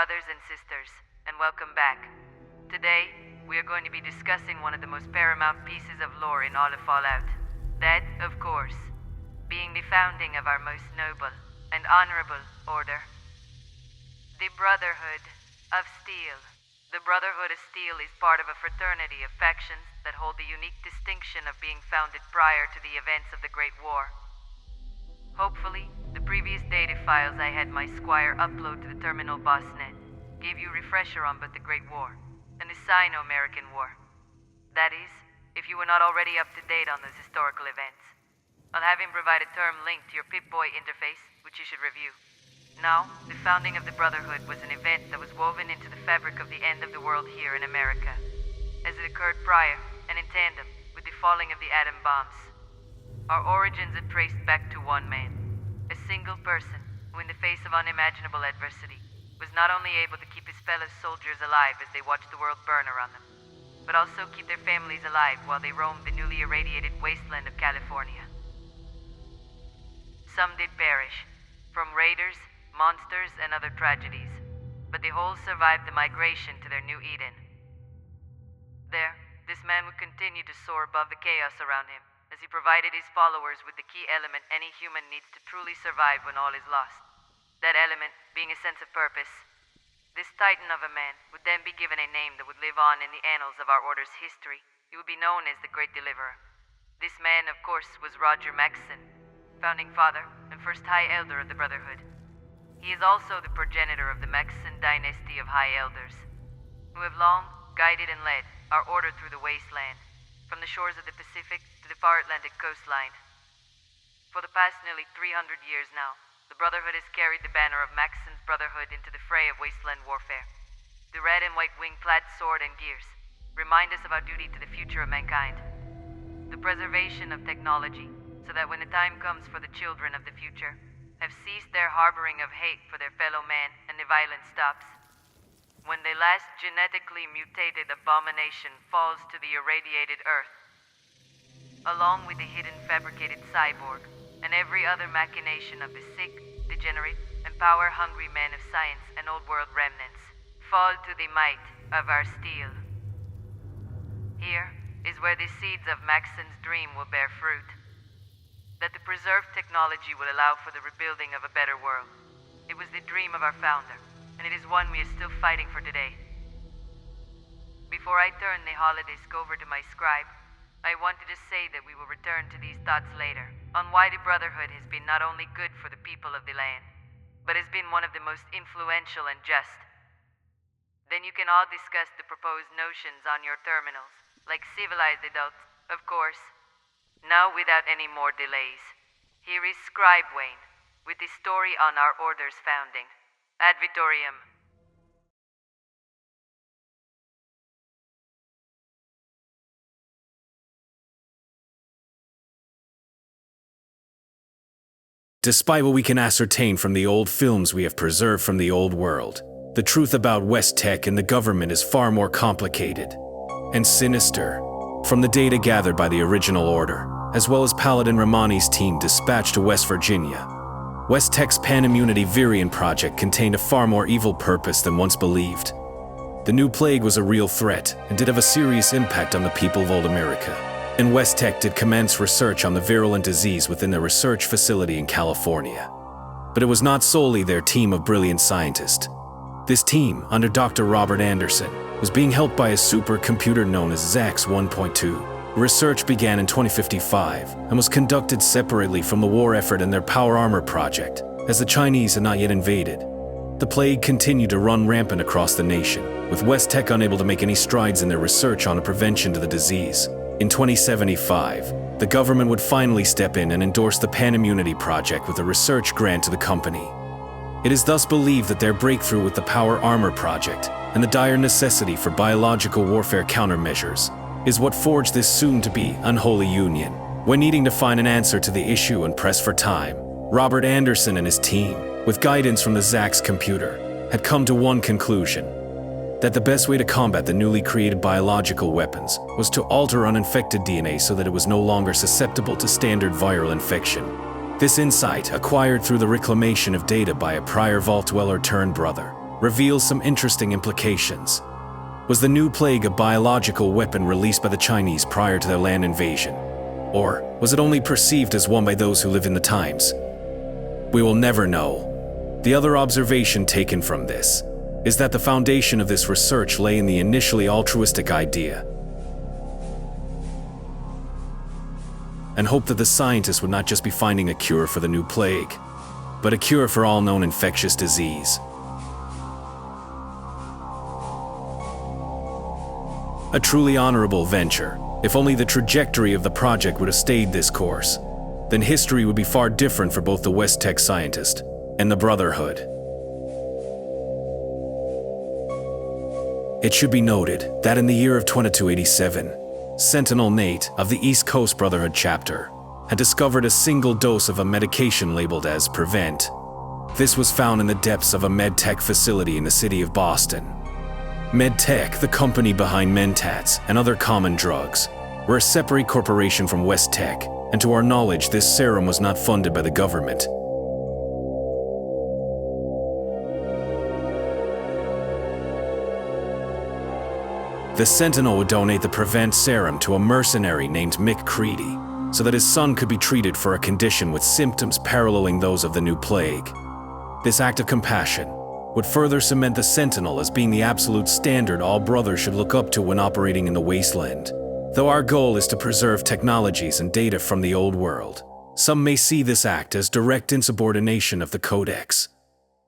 brothers and sisters, and welcome back. Today, we are going to be discussing one of the most paramount pieces of lore in all of Fallout. That, of course, being the founding of our most noble and honorable order. The Brotherhood of Steel. The Brotherhood of Steel is part of a fraternity of factions that hold the unique distinction of being founded prior to the events of the Great War. Hopefully, the previous data files I had my squire upload to the terminal bossnet gave you a refresher on both the Great War and the Sino-American War. That is, if you were not already up to date on those historical events. I'll have him provide a term link to your Pip-Boy interface, which you should review. Now, the founding of the Brotherhood was an event that was woven into the fabric of the end of the world here in America, as it occurred prior and in tandem with the falling of the atom bombs. Our origins are traced back to one man, a single person who, in the face of unimaginable adversity, was not only able to keep his fellow soldiers alive as they watched the world burn around them, but also keep their families alive while they roamed the newly irradiated wasteland of California. Some did perish, from raiders, monsters, and other tragedies, but the whole survived the migration to their new Eden. There, this man would continue to soar above the chaos around him, as he provided his followers with the key element any human needs to truly survive when all is lost. That element being a sense of purpose. This titan of a man would then be given a name that would live on in the annals of our order's history. He would be known as the Great Deliverer. This man, of course, was Roger Maxson, founding father and first High Elder of the Brotherhood. He is also the progenitor of the Maxson dynasty of High Elders, who have long guided and led our order through the wasteland, from the shores of the Pacific to the far Atlantic coastline. For the past nearly 300 years now, the Brotherhood has carried the banner of Maxson's Brotherhood into the fray of wasteland warfare. The red and white wing-clad sword and gears remind us of our duty to the future of mankind. The preservation of technology, so that when the time comes for the children of the future, have ceased their harboring of hate for their fellow man and the violence stops. When the last genetically mutated abomination falls to the irradiated Earth, along with the hidden fabricated cyborg and every other machination of the sick, degenerate, and power-hungry men of science and old-world remnants, fall to the might of our steel. Here is where the seeds of Maxson's dream will bear fruit. That the preserved technology will allow for the rebuilding of a better world. It was the dream of our founder, and it is one we are still fighting for today. Before I turn the holodisc over to my scribe, I wanted to say that we will return to these thoughts later, on why the Brotherhood has been not only good for the people of the land, but has been one of the most influential and just. Then you can all discuss the proposed notions on your terminals, like civilized adults, of course. Now, without any more delays, here is Scribe Wayne, with the story on our order's founding. Ad Vitorium. Despite what we can ascertain from the old films we have preserved from the old world, the truth about West Tech and the government is far more complicated and sinister. From the data gathered by the original order, as well as Paladin Romani's team dispatched to West Virginia, West Tech's Pan-Immunity Virion project contained a far more evil purpose than once believed. The new plague was a real threat and did have a serious impact on the people of old America. And West Tech did commence research on the virulent disease within their research facility in California. But it was not solely their team of brilliant scientists. This team, under Dr. Robert Anderson, was being helped by a supercomputer known as ZAX 1.2. Research began in 2055 and was conducted separately from the war effort and their power armor project, as the Chinese had not yet invaded. The plague continued to run rampant across the nation, with West Tech unable to make any strides in their research on a prevention to the disease. In 2075, the government would finally step in and endorse the Pan-Immunity project with a research grant to the company. It is thus believed that their breakthrough with the Power Armor project and the dire necessity for biological warfare countermeasures is what forged this soon-to-be unholy union. When needing to find an answer to the issue and press for time, Robert Anderson and his team, with guidance from the ZAX computer, had come to one conclusion: that the best way to combat the newly created biological weapons was to alter uninfected DNA so that it was no longer susceptible to standard viral infection. This insight, acquired through the reclamation of data by a prior Vault Dweller turned brother, reveals some interesting implications. Was the new plague a biological weapon released by the Chinese prior to their land invasion? Or was it only perceived as one by those who live in the times? We will never know. The other observation taken from this is that the foundation of this research lay in the initially altruistic idea and hope that the scientists would not just be finding a cure for the new plague, but a cure for all known infectious disease. A truly honorable venture. If only the trajectory of the project would have stayed this course, then history would be far different for both the West Tech scientist and the Brotherhood. It should be noted that in the year of 2287, Sentinel Nate of the East Coast Brotherhood chapter had discovered a single dose of a medication labeled as Prevent. This was found in the depths of a medtech facility in the city of Boston. MedTech, the company behind Mentats and other common drugs, were a separate corporation from West Tech, and to our knowledge, this serum was not funded by the government. The Sentinel would donate the Prevent serum to a mercenary named Mick Creedy, so that his son could be treated for a condition with symptoms paralleling those of the new plague. This act of compassion would further cement the Sentinel as being the absolute standard all brothers should look up to when operating in the wasteland. Though our goal is to preserve technologies and data from the old world, some may see this act as direct insubordination of the Codex.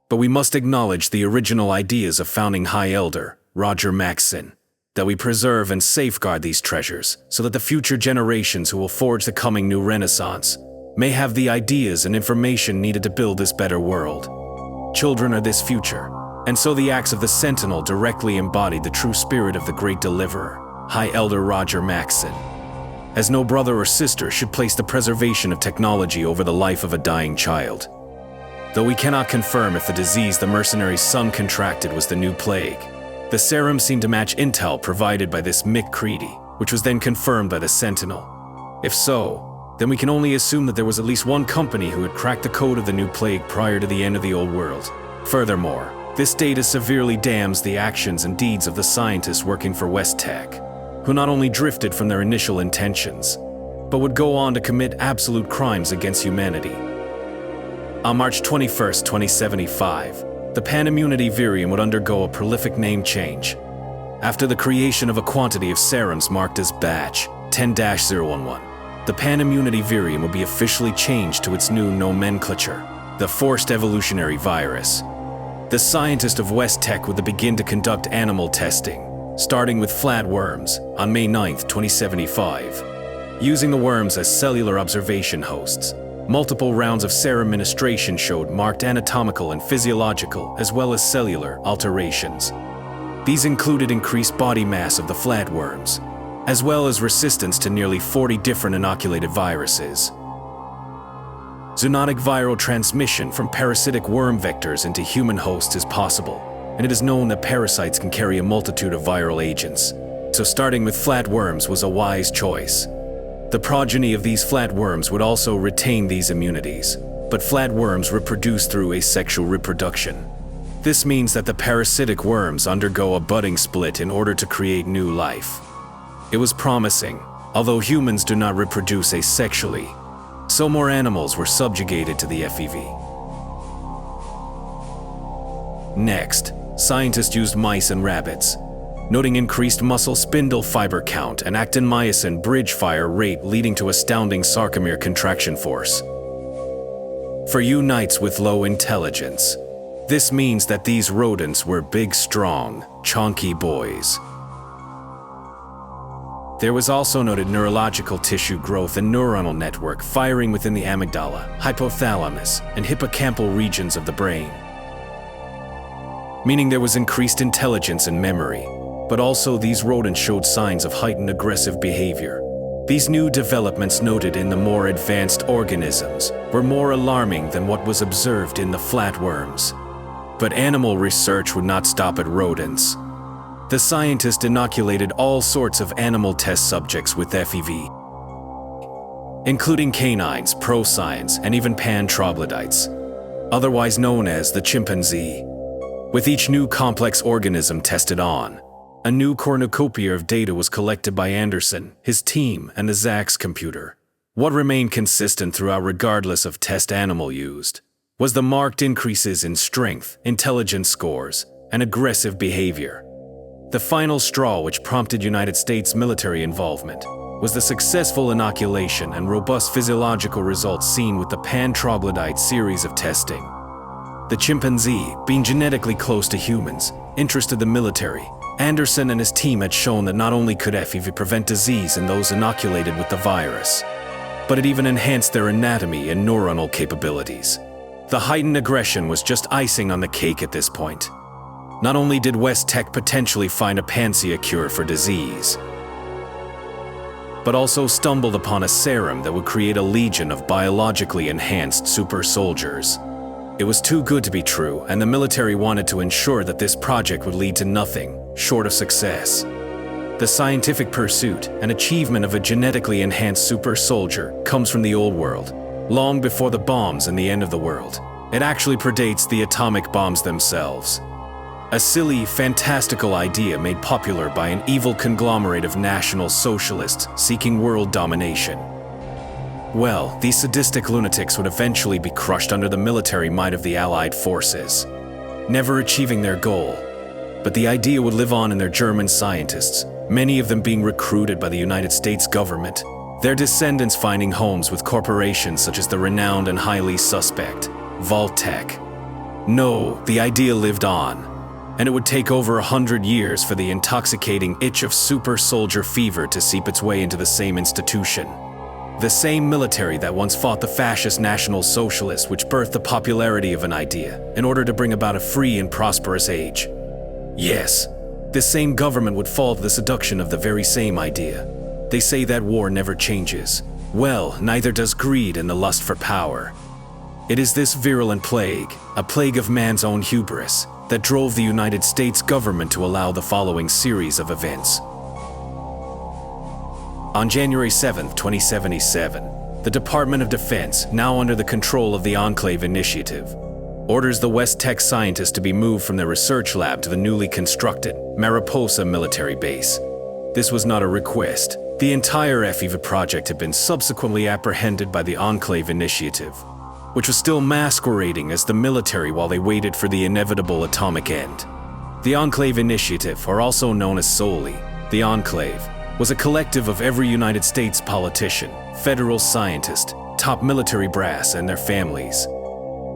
But we must acknowledge the original ideas of founding High Elder Roger Maxson, that we preserve and safeguard these treasures so that the future generations who will forge the coming new Renaissance may have the ideas and information needed to build this better world. Children are this future, and so the acts of the Sentinel directly embodied the true spirit of the great deliverer, High Elder Roger Maxson. As no brother or sister should place the preservation of technology over the life of a dying child. Though we cannot confirm if the disease the mercenary's son contracted was the new plague, the serum seemed to match intel provided by this Mick Creedy, which was then confirmed by the Sentinel. If so, then we can only assume that there was at least one company who had cracked the code of the new plague prior to the end of the old world. Furthermore, this data severely damns the actions and deeds of the scientists working for West Tech, who not only drifted from their initial intentions, but would go on to commit absolute crimes against humanity. On March 21st, 2075, the Panimmunity Virium would undergo a prolific name change. After the creation of a quantity of serums marked as Batch 10-011, the Panimmunity Virium would be officially changed to its new nomenclature, the Forced Evolutionary Virus. The scientists of West Tech would begin to conduct animal testing, starting with flatworms on May 9th, 2075. Using the worms as cellular observation hosts, multiple rounds of serum administration showed marked anatomical and physiological as well as cellular alterations. These included increased body mass of the flatworms, as well as resistance to nearly 40 different inoculated viruses. Zoonotic viral transmission from parasitic worm vectors into human hosts is possible, and it is known that parasites can carry a multitude of viral agents. So starting with flatworms was a wise choice. The progeny of these flatworms would also retain these immunities, but flatworms reproduce through asexual reproduction. This means that the parasitic worms undergo a budding split in order to create new life. It was promising, although humans do not reproduce asexually, so more animals were subjugated to the FEV. Next, scientists used mice and rabbits, noting increased muscle spindle fiber count and actin-myosin bridge fire rate leading to astounding sarcomere contraction force. For you knights with low intelligence, this means that these rodents were big, strong, chonky boys. There was also noted neurological tissue growth and neuronal network firing within the amygdala, hypothalamus, and hippocampal regions of the brain. Meaning there was increased intelligence and memory, but also these rodents showed signs of heightened aggressive behavior. These new developments noted in the more advanced organisms were more alarming than what was observed in the flatworms. But animal research would not stop at rodents. The scientists inoculated all sorts of animal test subjects with FEV, including canines, procines, and even pan troglodytes, otherwise known as the chimpanzee. With each new complex organism tested on, a new cornucopia of data was collected by Anderson, his team, and the Zach's computer. What remained consistent throughout, regardless of test animal used, was the marked increases in strength, intelligence scores, and aggressive behavior. The final straw which prompted United States military involvement was the successful inoculation and robust physiological results seen with the pan-troglodyte series of testing. The chimpanzee, being genetically close to humans, interested the military. Anderson and his team had shown that not only could FEV prevent disease in those inoculated with the virus, but it even enhanced their anatomy and neuronal capabilities. The heightened aggression was just icing on the cake at this point. Not only did West Tech potentially find a panacea cure for disease, but also stumbled upon a serum that would create a legion of biologically enhanced super soldiers. It was too good to be true, and the military wanted to ensure that this project would lead to nothing short of success. The scientific pursuit and achievement of a genetically enhanced super soldier comes from the old world, long before the bombs and the end of the world. It actually predates the atomic bombs themselves. A silly, fantastical idea made popular by an evil conglomerate of National Socialists seeking world domination. Well, these sadistic lunatics would eventually be crushed under the military might of the Allied forces, never achieving their goal. But the idea would live on in their German scientists, many of them being recruited by the United States government, their descendants finding homes with corporations such as the renowned and highly suspect Vault-Tec. No, the idea lived on, and it would take over 100 years for the intoxicating itch of super soldier fever to seep its way into the same institution. The same military that once fought the fascist National Socialists, which birthed the popularity of an idea in order to bring about a free and prosperous age. Yes, this same government would fall to the seduction of the very same idea. They say that war never changes. Well, neither does greed and the lust for power. It is this virulent plague, a plague of man's own hubris, that drove the United States government to allow the following series of events. On January 7, 2077, the Department of Defense, now under the control of the Enclave Initiative, orders the West Tech scientists to be moved from their research lab to the newly constructed Mariposa military base. This was not a request. The entire FEV project had been subsequently apprehended by the Enclave Initiative, which was still masquerading as the military while they waited for the inevitable atomic end. The Enclave Initiative, or also known as solely the Enclave, was a collective of every United States politician, federal scientist, top military brass, and their families.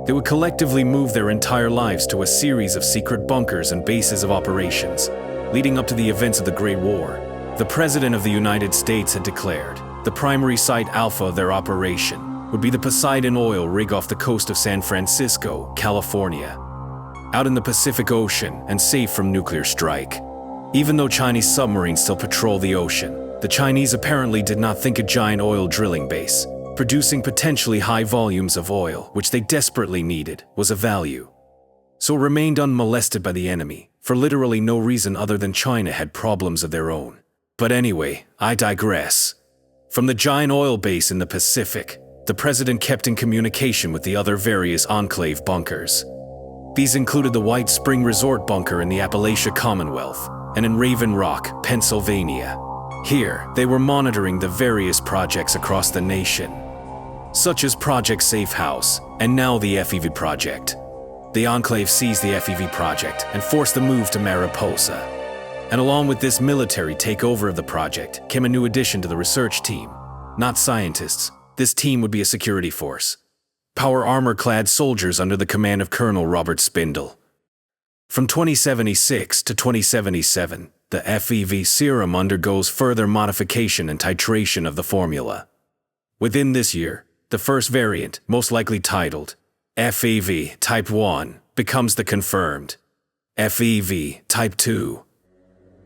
They would collectively move their entire lives to a series of secret bunkers and bases of operations, leading up to the events of the Great War. The President of the United States had declared the primary site alpha of their operation would be the Poseidon oil rig off the coast of San Francisco, California, out in the Pacific Ocean and safe from nuclear strike. Even though Chinese submarines still patrol the ocean, the Chinese apparently did not think a giant oil drilling base, producing potentially high volumes of oil, which they desperately needed, was of value. So it remained unmolested by the enemy, for literally no reason other than China had problems of their own. But anyway, I digress. From the giant oil base in the Pacific, the President kept in communication with the other various Enclave bunkers. These included the White Spring Resort bunker in the Appalachia Commonwealth, and in Raven Rock, Pennsylvania. Here, they were monitoring the various projects across the nation, such as Project Safe House, and now the FEV project. The Enclave seized the FEV project and forced the move to Mariposa. And along with this military takeover of the project came a new addition to the research team. Not scientists, this team would be a security force. Power armor-clad soldiers under the command of Colonel Robert Spindle. From 2076 to 2077, the FEV serum undergoes further modification and titration of the formula. Within this year, the first variant, most likely titled FEV Type 1, becomes the confirmed FEV Type 2.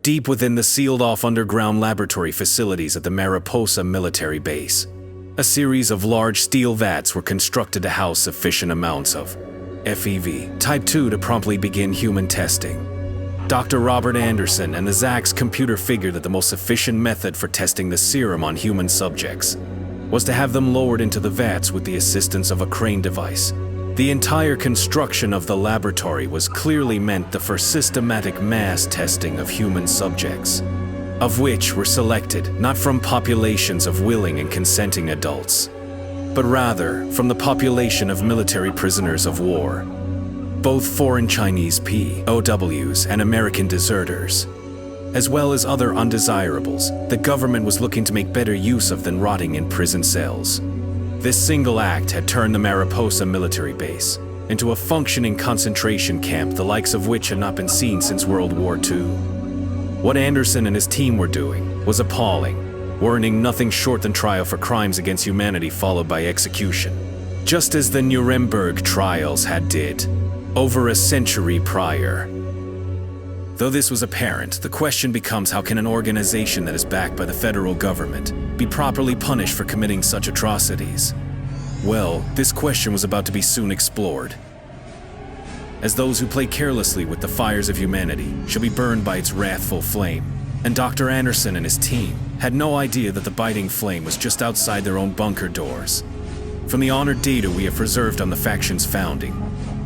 Deep within the sealed-off underground laboratory facilities at the Mariposa military base, a series of large steel vats were constructed to house sufficient amounts of FEV Type 2 to promptly begin human testing. Dr. Robert Anderson and the Zach's computer figured that the most efficient method for testing the serum on human subjects was to have them lowered into the vats with the assistance of a crane device, The entire construction of the laboratory was clearly meant for systematic mass testing of human subjects, of which were selected not from populations of willing and consenting adults, but rather from the population of military prisoners of war, both foreign Chinese POWs and American deserters, as well as other undesirables the government was looking to make better use of than rotting in prison cells. This single act had turned the Mariposa military base into a functioning concentration camp the likes of which had not been seen since World War II. What Anderson and his team were doing was appalling, warranting nothing short than trial for crimes against humanity followed by execution, just as the Nuremberg trials had did over a century prior. Though this was apparent, the question becomes, how can an organization that is backed by the federal government be properly punished for committing such atrocities? Well, this question was about to be soon explored, as those who play carelessly with the fires of humanity shall be burned by its wrathful flame. And Dr. Anderson and his team had no idea that the biting flame was just outside their own bunker doors. From the honored data we have preserved on the faction's founding,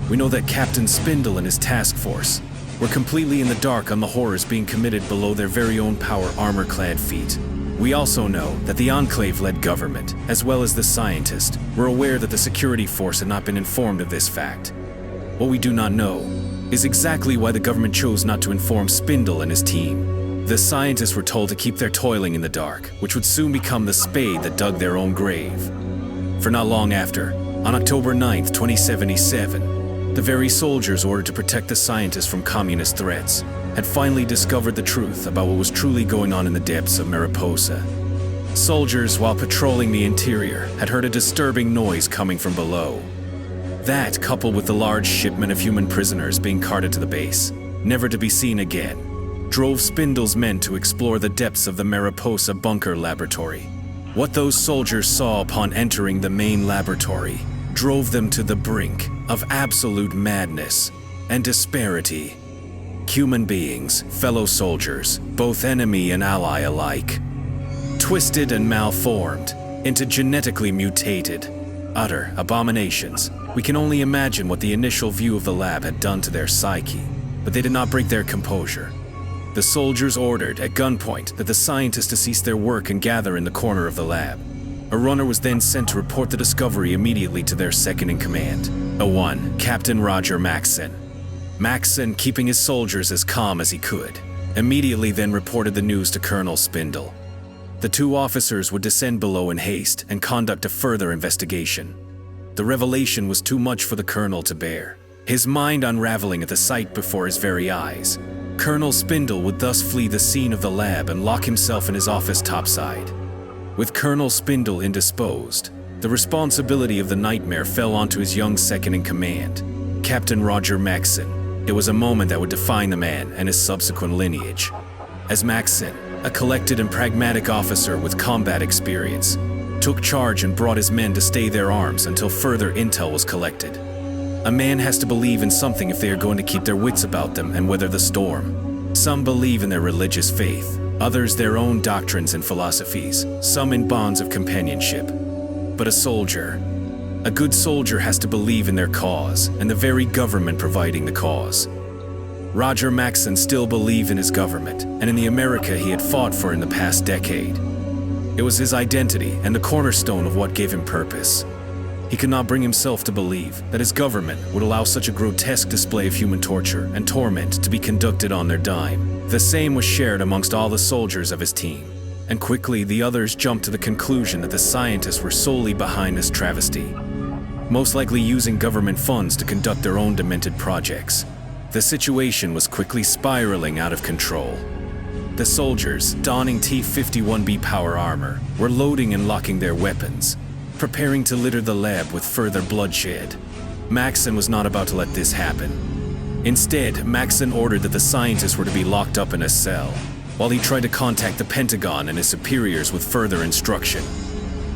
we know that Captain Spindle and his task force were completely in the dark on the horrors being committed below their very own power armor-clad feet. We also know that the Enclave-led government, as well as the scientists, were aware that the security force had not been informed of this fact. What we do not know is exactly why the government chose not to inform Spindle and his team. The scientists were told to keep their toiling in the dark, which would soon become the spade that dug their own grave. For not long after, on October 9th, 2077, the very soldiers ordered to protect the scientists from communist threats had finally discovered the truth about what was truly going on in the depths of Mariposa. Soldiers, while patrolling the interior, had heard a disturbing noise coming from below. That, coupled with the large shipment of human prisoners being carted to the base, never to be seen again, drove Spindle's men to explore the depths of the Mariposa bunker laboratory. What those soldiers saw upon entering the main laboratory drove them to the brink of absolute madness and disparity. Human beings, fellow soldiers, both enemy and ally alike, twisted and malformed into genetically mutated, utter abominations. We can only imagine what the initial view of the lab had done to their psyche, but they did not break their composure. The soldiers ordered at gunpoint that the scientists to cease their work and gather in the corner of the lab. A runner was then sent to report the discovery immediately to their second-in-command, Captain Roger Maxson. Maxson, keeping his soldiers as calm as he could, immediately then reported the news to Colonel Spindle. The two officers would descend below in haste and conduct a further investigation. The revelation was too much for the colonel to bear, his mind unraveling at the sight before his very eyes. Colonel Spindle would thus flee the scene of the lab and lock himself in his office topside. With Colonel Spindle indisposed, the responsibility of the nightmare fell onto his young second-in-command, Captain Roger Maxson. It was a moment that would define the man and his subsequent lineage. As Maxson, a collected and pragmatic officer with combat experience, took charge and brought his men to stay their arms until further intel was collected. A man has to believe in something if they are going to keep their wits about them and weather the storm. Some believe in their religious faith, others their own doctrines and philosophies, some in bonds of companionship. But a good soldier has to believe in their cause and the very government providing the cause. Roger Maxson still believed in his government and in the America he had fought for in the past decade. It was his identity and the cornerstone of what gave him purpose. He could not bring himself to believe that his government would allow such a grotesque display of human torture and torment to be conducted on their dime. The same was shared amongst all the soldiers of his team, and quickly the others jumped to the conclusion that the scientists were solely behind this travesty, most likely using government funds to conduct their own demented projects. The situation was quickly spiraling out of control. The soldiers, donning T-51B power armor, were loading and locking their weapons, preparing to litter the lab with further bloodshed. Maxson was not about to let this happen. Instead, Maxson ordered that the scientists were to be locked up in a cell, while he tried to contact the Pentagon and his superiors with further instruction.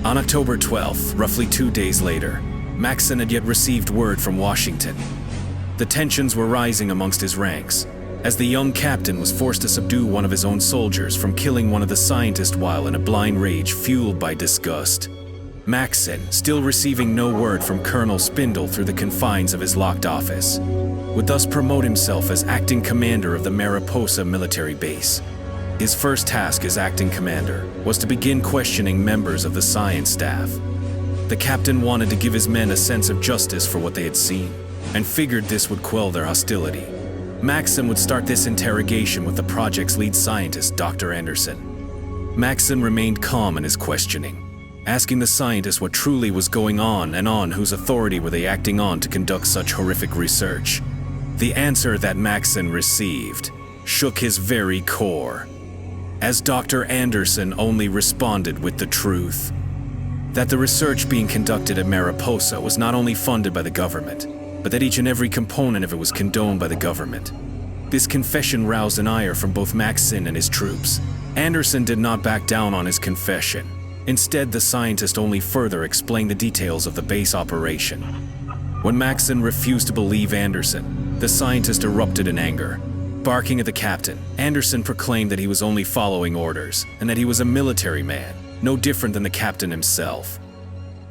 On October 12th, roughly 2 days later, Maxson had yet received word from Washington. The tensions were rising amongst his ranks, as the young captain was forced to subdue one of his own soldiers from killing one of the scientists while in a blind rage fueled by disgust. Maxson, still receiving no word from Colonel Spindle through the confines of his locked office, would thus promote himself as acting commander of the Mariposa military base. His first task as acting commander was to begin questioning members of the science staff. The captain wanted to give his men a sense of justice for what they had seen, and figured this would quell their hostility. Maxson would start this interrogation with the project's lead scientist, Dr. Anderson. Maxson remained calm in his questioning, asking the scientist what truly was going on and on whose authority were they acting on to conduct such horrific research. The answer that Maxson received shook his very core, as Dr. Anderson only responded with the truth: that the research being conducted at Mariposa was not only funded by the government, but that each and every component of it was condoned by the government. This confession roused an ire from both Maxson and his troops. Anderson did not back down on his confession. Instead, the scientist only further explained the details of the base operation. When Maxson refused to believe Anderson, the scientist erupted in anger. Barking at the captain, Anderson proclaimed that he was only following orders, and that he was a military man, no different than the captain himself.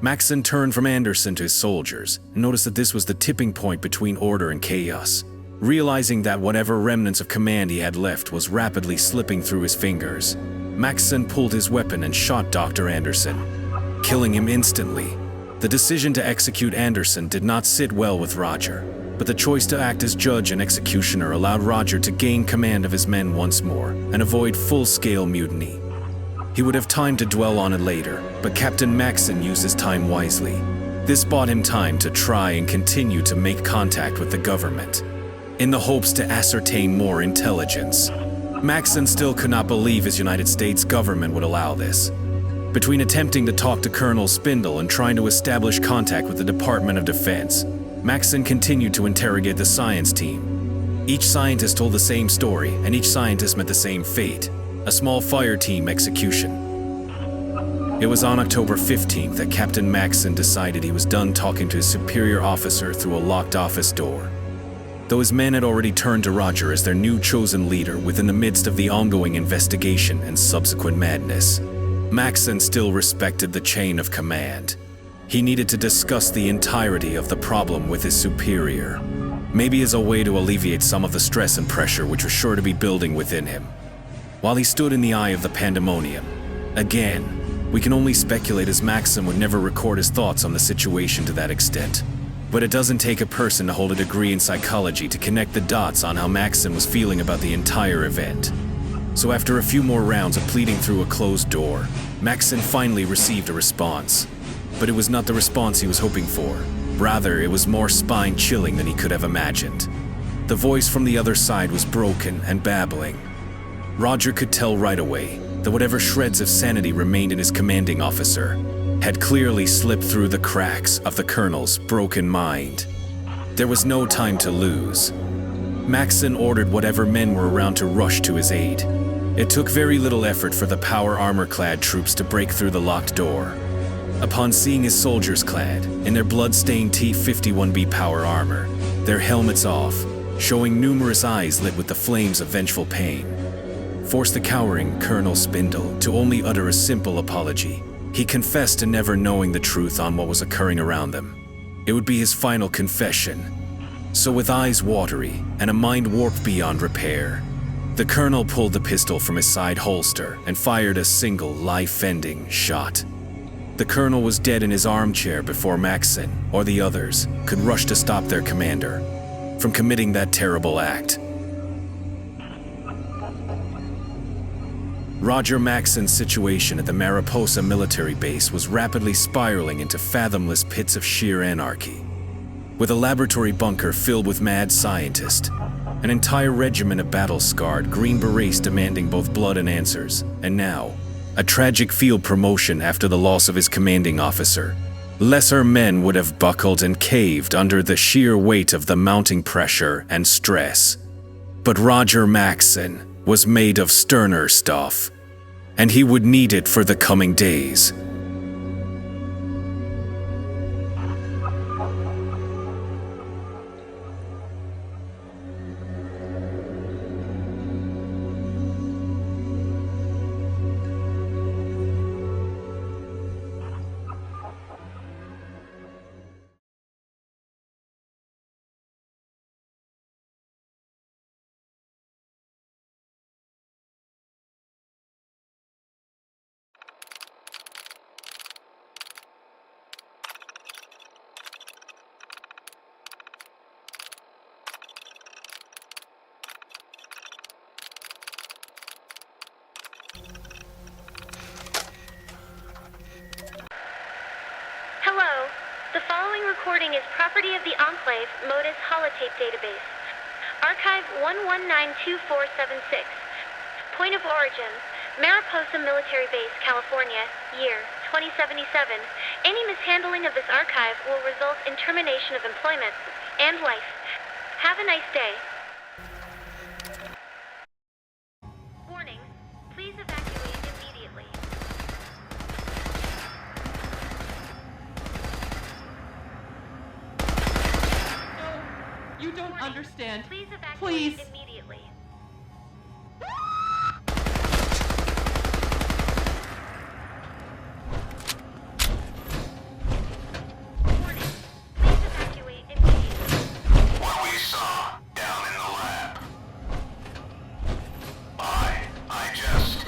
Maxson turned from Anderson to his soldiers and noticed that this was the tipping point between order and chaos. Realizing that whatever remnants of command he had left was rapidly slipping through his fingers, Maxson pulled his weapon and shot Dr. Anderson, killing him instantly. The decision to execute Anderson did not sit well with Roger, but the choice to act as judge and executioner allowed Roger to gain command of his men once more and avoid full-scale mutiny. He would have time to dwell on it later, but Captain Maxson used his time wisely. This bought him time to try and continue to make contact with the government, in the hopes to ascertain more intelligence. Maxson still could not believe his United States government would allow this. Between attempting to talk to Colonel Spindle and trying to establish contact with the Department of Defense, Maxson continued to interrogate the science team. Each scientist told the same story, and each scientist met the same fate: a small fire team execution. It was on October 15th that Captain Maxson decided he was done talking to his superior officer through a locked office door. Though his men had already turned to Roger as their new chosen leader within the midst of the ongoing investigation and subsequent madness, Maxson still respected the chain of command. He needed to discuss the entirety of the problem with his superior, maybe as a way to alleviate some of the stress and pressure which was sure to be building within him. While he stood in the eye of the pandemonium, again, we can only speculate as Maxson would never record his thoughts on the situation to that extent. But it doesn't take a person to hold a degree in psychology to connect the dots on how Maxson was feeling about the entire event. So after a few more rounds of pleading through a closed door, Maxson finally received a response. But it was not the response he was hoping for. Rather, it was more spine-chilling than he could have imagined. The voice from the other side was broken and babbling. Roger could tell right away that whatever shreds of sanity remained in his commanding officer had clearly slipped through the cracks of the colonel's broken mind. There was no time to lose. Maxson ordered whatever men were around to rush to his aid. It took very little effort for the power armor-clad troops to break through the locked door. Upon seeing his soldiers clad in their blood-stained T-51B power armor, their helmets off, showing numerous eyes lit with the flames of vengeful pain, forced the cowering Colonel Spindle to only utter a simple apology. He confessed to never knowing the truth on what was occurring around them. It would be his final confession. So with eyes watery and a mind warped beyond repair, the colonel pulled the pistol from his side holster and fired a single life-ending shot. The colonel was dead in his armchair before Maxson or the others could rush to stop their commander from committing that terrible act. Roger Maxson's situation at the Mariposa military base was rapidly spiraling into fathomless pits of sheer anarchy. With a laboratory bunker filled with mad scientists, an entire regiment of battle-scarred Green Berets demanding both blood and answers, and now, a tragic field promotion after the loss of his commanding officer, lesser men would have buckled and caved under the sheer weight of the mounting pressure and stress. But Roger Maxson was made of sterner stuff, and he would need it for the coming days. recording is property of the Enclave Modus Holotape Database. Archive 1192476. Point of origin, Mariposa Military Base, California, year 2077. Any mishandling of this archive will result in termination of employment and life. Have a nice day. Warning, please evacuate immediately. No, you don't understand. Please evacuate Please. immediately. Warning, please evacuate immediately. What we saw down in the lab. I just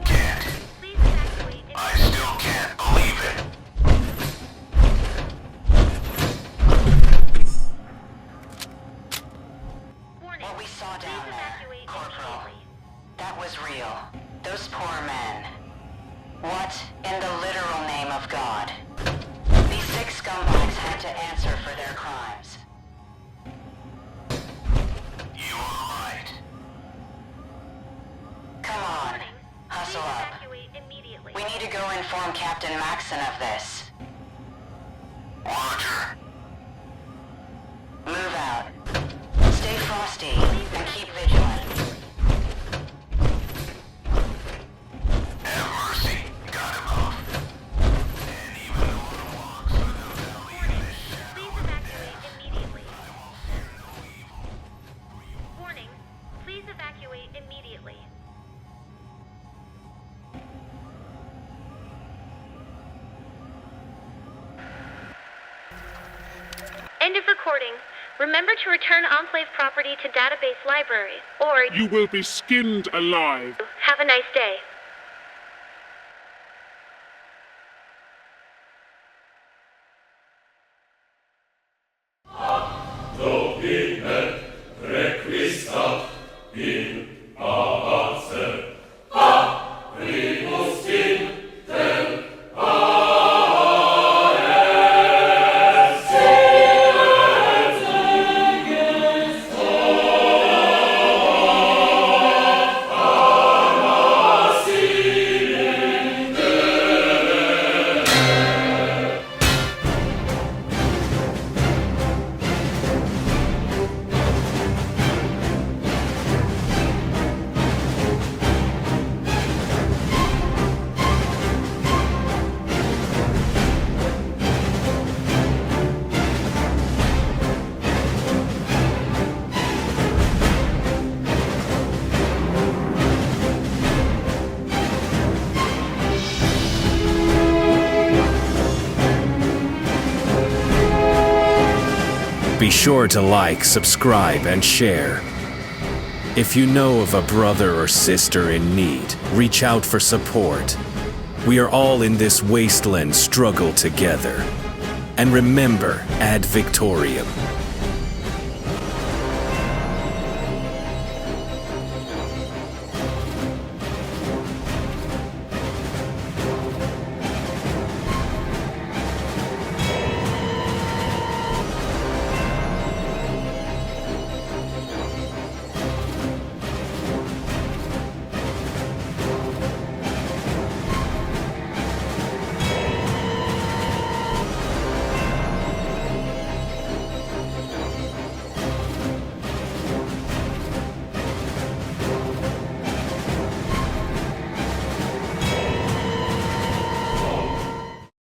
can't. Please evacuate immediately. I still can't believe it. Warning, What we saw please down there, evacuate Corporal, immediately. that was real. Those poor men. What in the literal name of God? These sick scumbags had to answer for their crimes. You are right. Come on, Warning, hustle please up. evacuate immediately. We need to go inform Captain Maxon of this. Roger. Move out. Stay frosty and keep vigilant. Have mercy. Got him off. And even the little walks without Ellie in this shadow Please of evacuate death, immediately. I will fear no evil. Warning, please evacuate immediately. End of recording. Remember to return Enclave property to database library, or You will be skinned alive. have a nice day. Be sure to like, subscribe, and share. If you know of a brother or sister in need, reach out for support. We are all in this wasteland struggle together. And remember, ad victoriam.